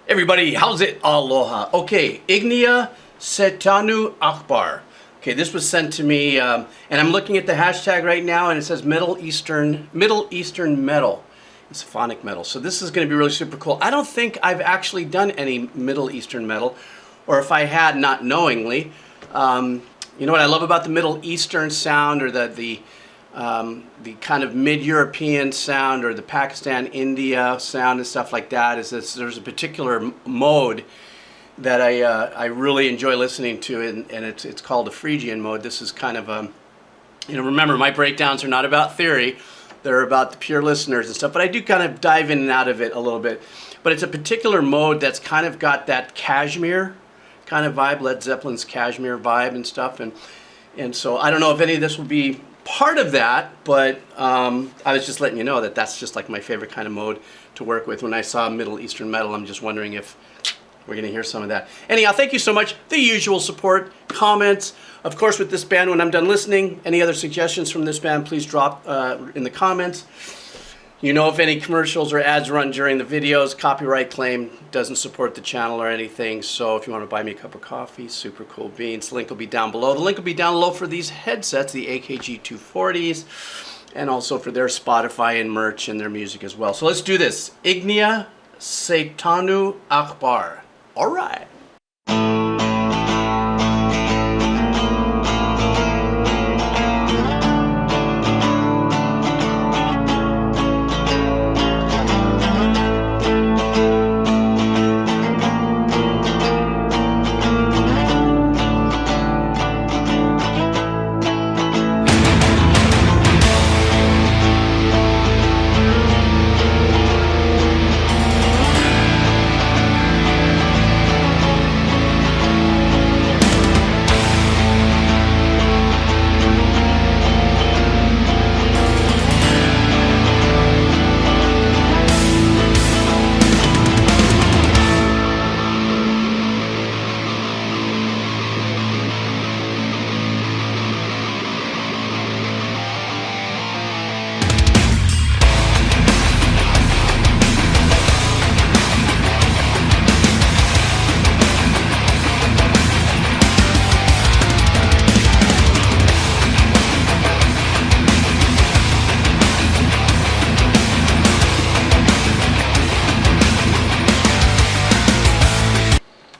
Everybody, how's it? Aloha. Okay, IGNEA Seytanu Akbar. Okay, this was sent to me, and I'm looking at the hashtag right now, and it says Middle Eastern metal. It's phonic metal. So this is going to be really super cool. I don't think I've actually done any Middle Eastern metal, or if I had, not knowingly. You know what I love about the Middle Eastern sound, or the kind of mid-European sound, or the Pakistan, India sound and stuff like that, is this, there's a particular mode that I really enjoy listening to, and it's called a Phrygian mode. This is kind of a, remember, my breakdowns are not about theory, they're about the pure listeners and stuff, but I do kind of dive in and out of it a little bit. But it's a particular mode that's kind of got that Kashmir kind of vibe, Led Zeppelin's Kashmir vibe and stuff, and so I don't know if any of this will be part of that, but I was just letting you know that that's just like my favorite kind of mode to work with. When I saw Middle Eastern metal, I'm just wondering if we're going to hear some of that. Anyhow, thank you so much. The usual support, comments. Of course, with this band, when I'm done listening, any other suggestions from this band, please drop in the comments. You know, if any commercials or ads run during the videos, copyright claim, doesn't support the channel or anything. So if you want to buy me a cup of coffee, super cool beans, the link will be down below. The link will be down below for these headsets, the AKG 240s, and also for their Spotify and merch and their music as well. So let's do this. IGNEA Seytanu Akbar. All right.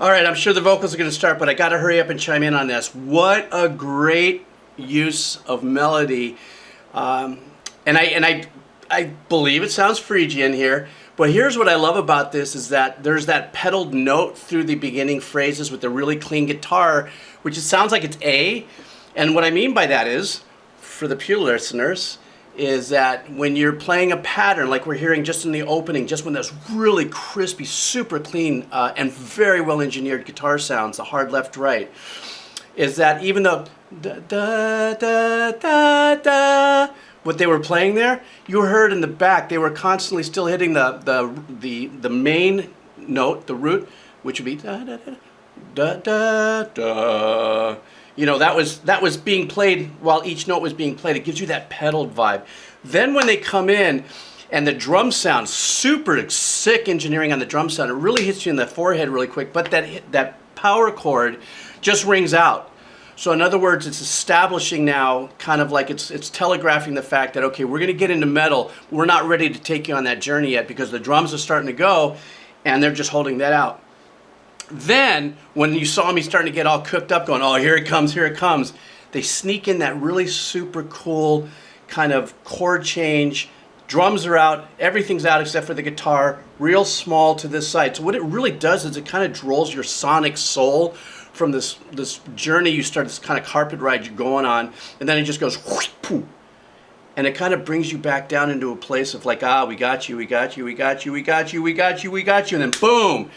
All right, I'm sure the vocals are going to start, but I got to hurry up and chime in on this. What a great use of melody, and I believe it sounds Phrygian here. But here's what I love about this is that there's that pedaled note through the beginning phrases with the really clean guitar, which it sounds like it's A. And what I mean by that is, for the pure listeners, is that when you're playing a pattern like we're hearing just in the opening, just when there's really crispy, super clean, and very well engineered guitar sounds, the hard left right, is that even though da da da da da, what they were playing there, you heard in the back they were constantly still hitting the main note, the root, which would be da da da da da da. You know, that was being played while each note was being played. It gives you that pedaled vibe. Then when they come in and the drum sound, super sick engineering on the drum sound, it really hits you in the forehead really quick, but that power chord just rings out. So in other words, it's establishing now, kind of like it's telegraphing the fact that, okay, we're going to get into metal. We're not ready to take you on that journey yet because the drums are starting to go and they're just holding that out. Then, when you saw me starting to get all cooked up, going, oh, here it comes, they sneak in that really super cool kind of chord change. Drums are out, everything's out except for the guitar, real small to this side. So what it really does is it kind of draws your sonic soul from this journey you start, this kind of carpet ride you're going on, and then it just goes whoosh, poof, and it kind of brings you back down into a place of like, we got you, we got you, we got you, we got you, we got you, we got you, and then boom!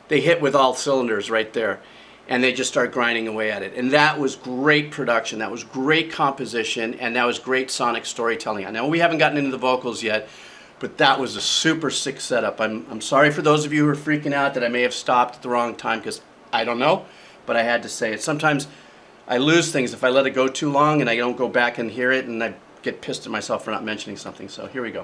They hit with all cylinders right there, and they just start grinding away at it. And that was great production, that was great composition, and that was great sonic storytelling. I know we haven't gotten into the vocals yet, but that was a super sick setup. I'm sorry for those of you who are freaking out that I may have stopped at the wrong time, because I don't know, but I had to say it. Sometimes I lose things if I let it go too long and I don't go back and hear it, and I get pissed at myself for not mentioning something. So here we go.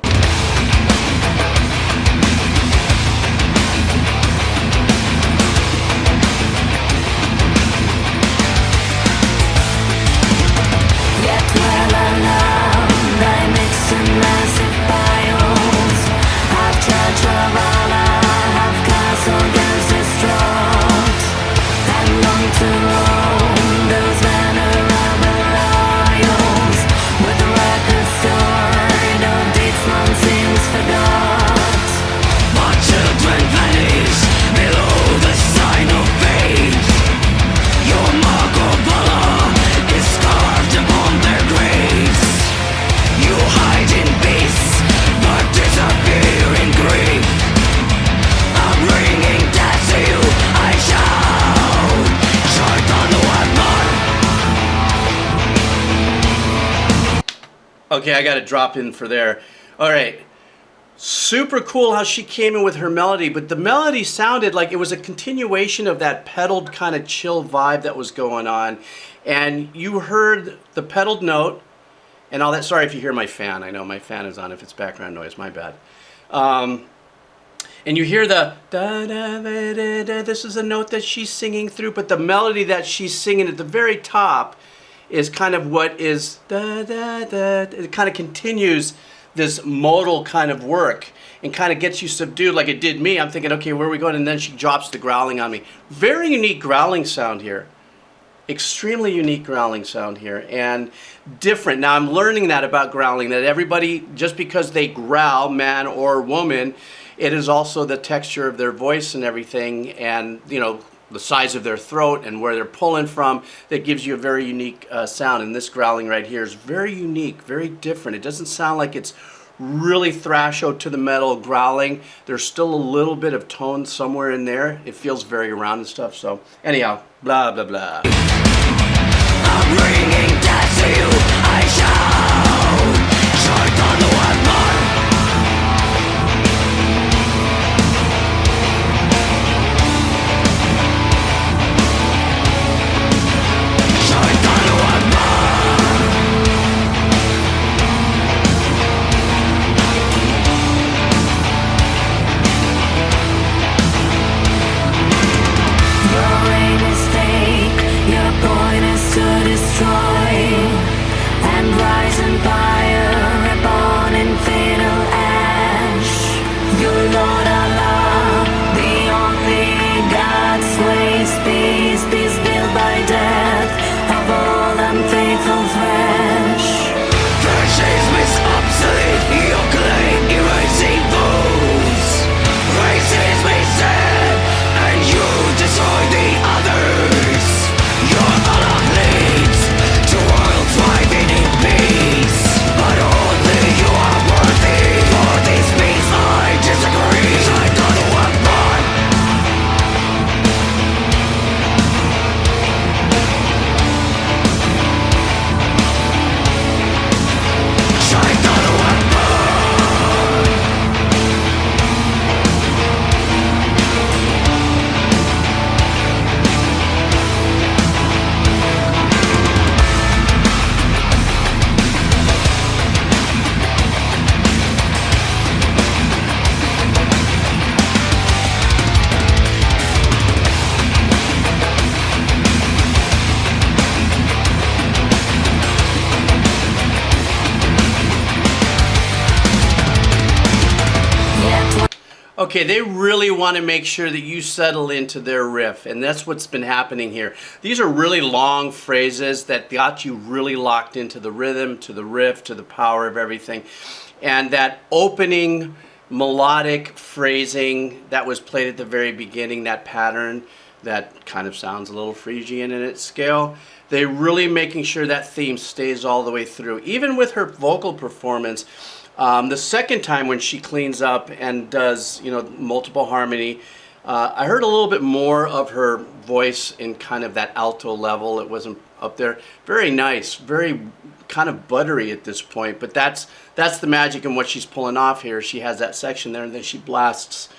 Okay, I got to drop in for there. All right. Super cool how she came in with her melody, but the melody sounded like it was a continuation of that pedaled kind of chill vibe that was going on. And you heard the pedaled note and all that. Sorry if you hear my fan. I know my fan is on if it's background noise. My bad. And you hear the da da da da da. This is a note that she's singing through, but the melody that she's singing at the very top is kind of what is da da da. It kind of continues this modal kind of work and kind of gets you subdued like it did me. I'm thinking, okay, where are we going? And then she drops the growling on me. Very unique growling sound here. Extremely unique growling sound here, and different. Now I'm learning that about growling, that everybody, just because they growl, man or woman, it is also the texture of their voice and everything, and you know, the size of their throat and where they're pulling from, that gives you a very unique sound. And this growling right here is very unique, very different. It doesn't sound like it's really thrasho to the metal growling. There's still a little bit of tone somewhere in there. It feels very round and stuff. So anyhow, blah blah blah. I'm bringing death to you, I shout. Seytanu Akbar. Seytanu Akbar. Your aim is fake, your point is to destroy and rise in fire, reborn in fatal ash. You Lord Allah, the only God, sways peace, peace built by death of all unfaithful flesh. Fascism is obsolete, your claim erasing foes. Racism is dead, and you destroy the others. Your Allah leads to world thriving in peace, but only you are worthy. For this peace I disagree. Seytanu Akbar. Seytanu Akbar. Okay, they really want to make sure that you settle into their riff, and that's what's been happening here. These are really long phrases that got you really locked into the rhythm, to the riff, to the power of everything. And that opening melodic phrasing that was played at the very beginning, that pattern that kind of sounds a little Phrygian in its scale, they're really making sure that theme stays all the way through. Even with her vocal performance, the second time when she cleans up and does, you know, multiple harmony, I heard a little bit more of her voice in kind of that alto level. It wasn't up there. Very nice, very kind of buttery at this point, but that's the magic in what she's pulling off here. She has that section there, and then she blasts,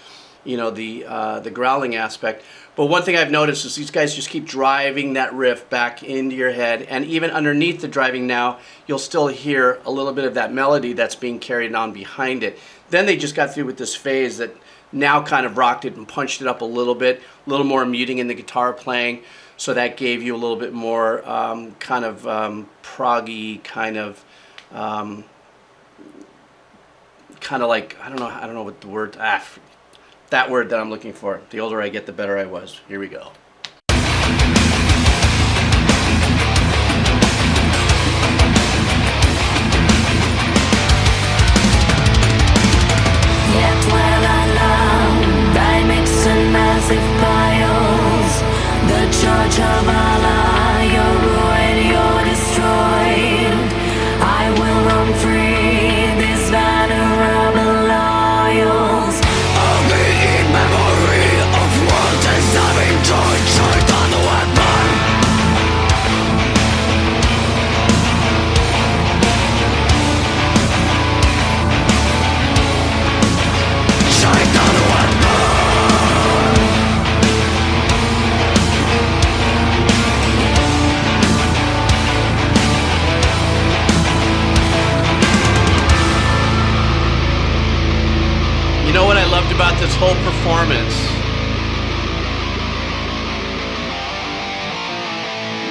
you know, the growling aspect. But one thing I've noticed is these guys just keep driving that riff back into your head, and even underneath the driving now, you'll still hear a little bit of that melody that's being carried on behind it. Then they just got through with this phase that now kind of rocked it and punched it up a little bit, a little more muting in the guitar playing, so that gave you a little bit more kind of proggy kind of like, I don't know what the word, that word that I'm looking for. The older I get, the better I was. Here we go. Yet while alone, I mix in massive piles. The Church of Allah, you're ruined, you're destroyed. I will run free, these venerable loyals. I'll be in memory of what has I've enjoyed. performance.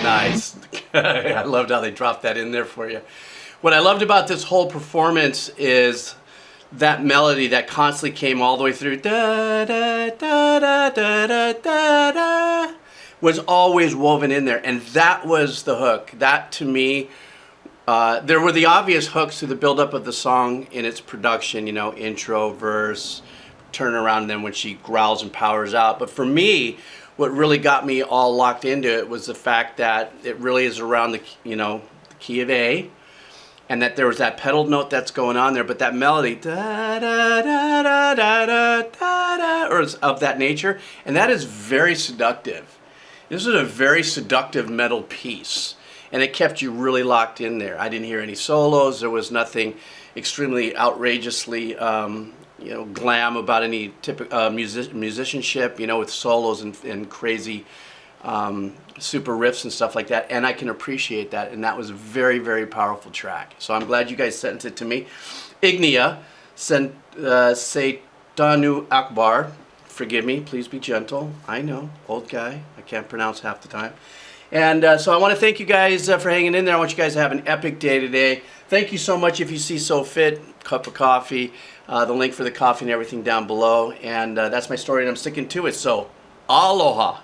Nice. I loved how they dropped that in there for you. What I loved about this whole performance is that melody that constantly came all the way through. Da, da, da, da, da, da, da, da, was always woven in there. And that was the hook. That, to me, there were the obvious hooks to the buildup of the song in its production, you know, intro, verse, turnaround, and then when she growls and powers out. But for me, what really got me all locked into it was the fact that it really is around the, you know, the key of A, and that there was that pedal note that's going on there, but that melody, da da da da da da da, da, or is of that nature, and that is very seductive. This is a very seductive metal piece, and it kept you really locked in there. I didn't hear any solos. There was nothing extremely outrageously you know, glam about any typical musicianship, you know, with solos and crazy super riffs and stuff like that. And I can appreciate that. And that was a very, very powerful track. So I'm glad you guys sent it to me. IGNEA sent Seytanu Akbar. Forgive me, please be gentle. I know, old guy. I can't pronounce half the time. And so I want to thank you guys for hanging in there. I want you guys to have an epic day today. Thank you so much. If you see so fit, cup of coffee, the link for the coffee and everything down below. And that's my story, and I'm sticking to it. So, aloha.